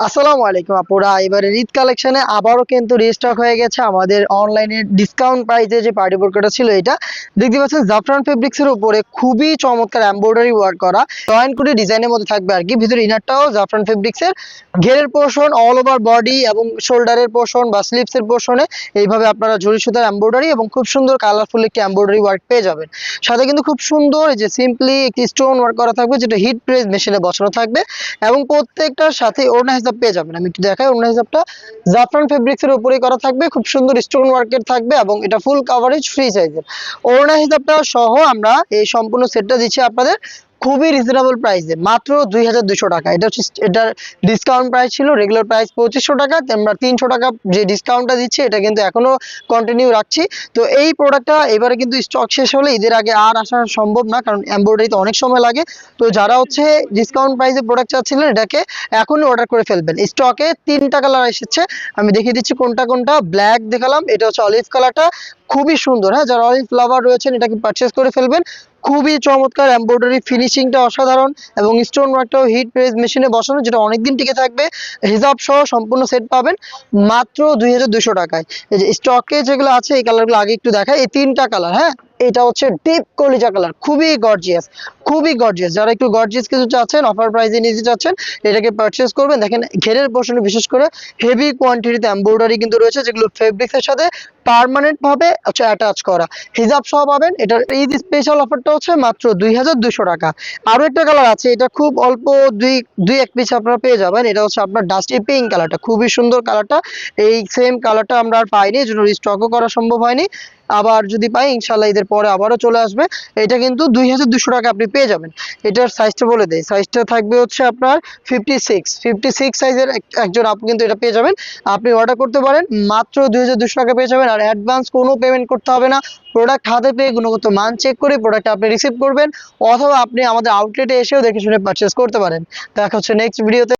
আসসালামু আলাইকুম আপুরা, এবারে ঈদ কালেকশনে আবারও কিন্তু রিস্টক হয়ে গেছে আমাদের অনলাইনে ডিসকাউন্ট প্রাইসে যে পার্টি বোরকাটা ছিল। এটা দেখতে পাচ্ছেন জাফরান ফেব্রিক্স এর উপরে খুবই চমৎকার এমব্রয়ডারি ওয়ার্ক করা জয়েন করে ডিজাইনের মধ্যে থাকবে আর কি। ভিতরে ইনারটাও জাফরান ফেব্রিক্স এর ঘেরের পোর্শন অল ওভার বডি এবং শোল্ডারের পোর্শন বা স্লিভস এর পোর্শনে এইভাবে আপনারা ঝুরি সুতার এমব্রয়ডারি এবং খুব সুন্দর কালারফুল একটি এমব্রয়ডারি ওয়ার্ক পেয়ে যাবেন। সাথে কিন্তু খুব সুন্দর এই যে সিম্পলি একটি স্টোন ওয়ার্ক করা থাকবে, যেটা হিট প্রেস মেশিনে বসানো থাকবে এবং প্রত্যেকটার সাথে ওড়না হিসাব পেয়ে যাবেন। আমি একটু দেখাই, ওড়না হিসাবটা জাফরান ফেব্রিক্স এর উপরেই করা থাকবে, খুব সুন্দর স্টোন ওয়ার্কের থাকবে এবং এটা ফুল কাভারেজ ফ্রি সাইজের। ওড়না হিসাবটা সহ আমরা এই সম্পূর্ণ সেটটা দিচ্ছি আপনাদের খুবই রিজনেবল প্রাইসে, মাত্র 2200 টাকা। এটা হচ্ছে এটার ডিসকাউন্ট প্রাইস ছিল, রেগুলার প্রাইস 2500 টাকা। আমরা 300 টাকা যে ডিসকাউন্টটা দিচ্ছি এটা কিন্তু এখনো কন্টিনিউ রাখছি। তো এই প্রোডাক্টটা এবারে কিন্তু স্টক শেষ হলে ঈদের আগে আর আসা সম্ভব না, কারণ এমব্রয়ডারিতে অনেক সময় লাগে। তো যারা হচ্ছে ডিসকাউন্ট প্রাইসে প্রোডাক্ট চাচ্ছিলেন এটাকে এখনই অর্ডার করে ফেলবেন। স্টকে 3টা কালার এসেছে, আমি দেখিয়ে দিচ্ছি কোনটা কোনটা। ব্ল্যাক দেখালাম, এটা হচ্ছে অলিভ কালারটা, খুবই সুন্দর। হ্যাঁ, যারা অলিভ লাভার রয়েছেন এটাকে পারচেস করে ফেলবেন। খুবই চমৎকার এমব্রয়ডারি ফিনিশিংটা অসাধারণ এবং স্টোন ওয়ার্কটাও হিট প্রেস মেশিনে বসানো, যেটা অনেকদিন টিকে থাকবে। হিজাব সহ সম্পূর্ণ সেট পাবেন মাত্র 2200 টাকায়। এই যে স্টকে যেগুলো আছে এই কালারগুলো আগে একটু দেখায়, এই 3টা কালার। হ্যাঁ, এটা হচ্ছে ডিপ কলিজা কালার, খুবই গর্জিয়াস, খুবই গর্জিয়াস। যারা একটু গর্জিয়াস কিছু চাচ্ছেন, অফার প্রাইসে নিতে চাচ্ছেন, এটাকে পারচেস করবেন। দেখেন ঘেরের পোর্শনে বিশেষ করে হেভি কোয়ান্টিটিতে এমব্রয়ডারি কিন্তু রয়েছে, যেগুলো ফেব্রিক্সের সাথে পার্মানেন্ট ভাবে হচ্ছে অ্যাটাচ করা। হিজাব সহ পাবেন। এটার ঈদ স্পেশাল অফারটা হচ্ছে মাত্র 2200 টাকা। আরো একটা কালার আছে, এটা খুব অল্প দুই এক পিস আপনারা পেয়ে যাবেন। এটা হচ্ছে আপনার ডাস্টি পিঙ্ক কালারটা, খুবই সুন্দর কালারটা। এই সেম কালারটা আমরা আর পাইনি, এজন্য রিস্টকও করা সম্ভব হয়নি। আবার যদি পাই ইনশাল্লাহ ঈদের পরে আবারও চলে আসবে। এটা কিন্তু 2200 টাকা আপনি পেয়ে যাবেন। এটার সাইজটা বলে দেয়, সাইজটা থাকবে হচ্ছে আপনার 56 সাইজের একজন আপনি কিন্তু এটা পেয়ে যাবেন। আপনি অর্ডার করতে পারেন, মাত্র 2200 টাকা পেয়ে যাবেন। আর অ্যাডভান্স কোনো পেমেন্ট করতে হবে না। প্রোডাক্ট হাতে পেয়ে গুণগত মান চেক করে প্রোডাক্ট আপনি রিসিভ করবেন, অথবা আপনি আমাদের আউটলেটে এসেও দেখে শুনে পারচেস করতে পারেন। দেখা হচ্ছে নেক্সট ভিডিওতে।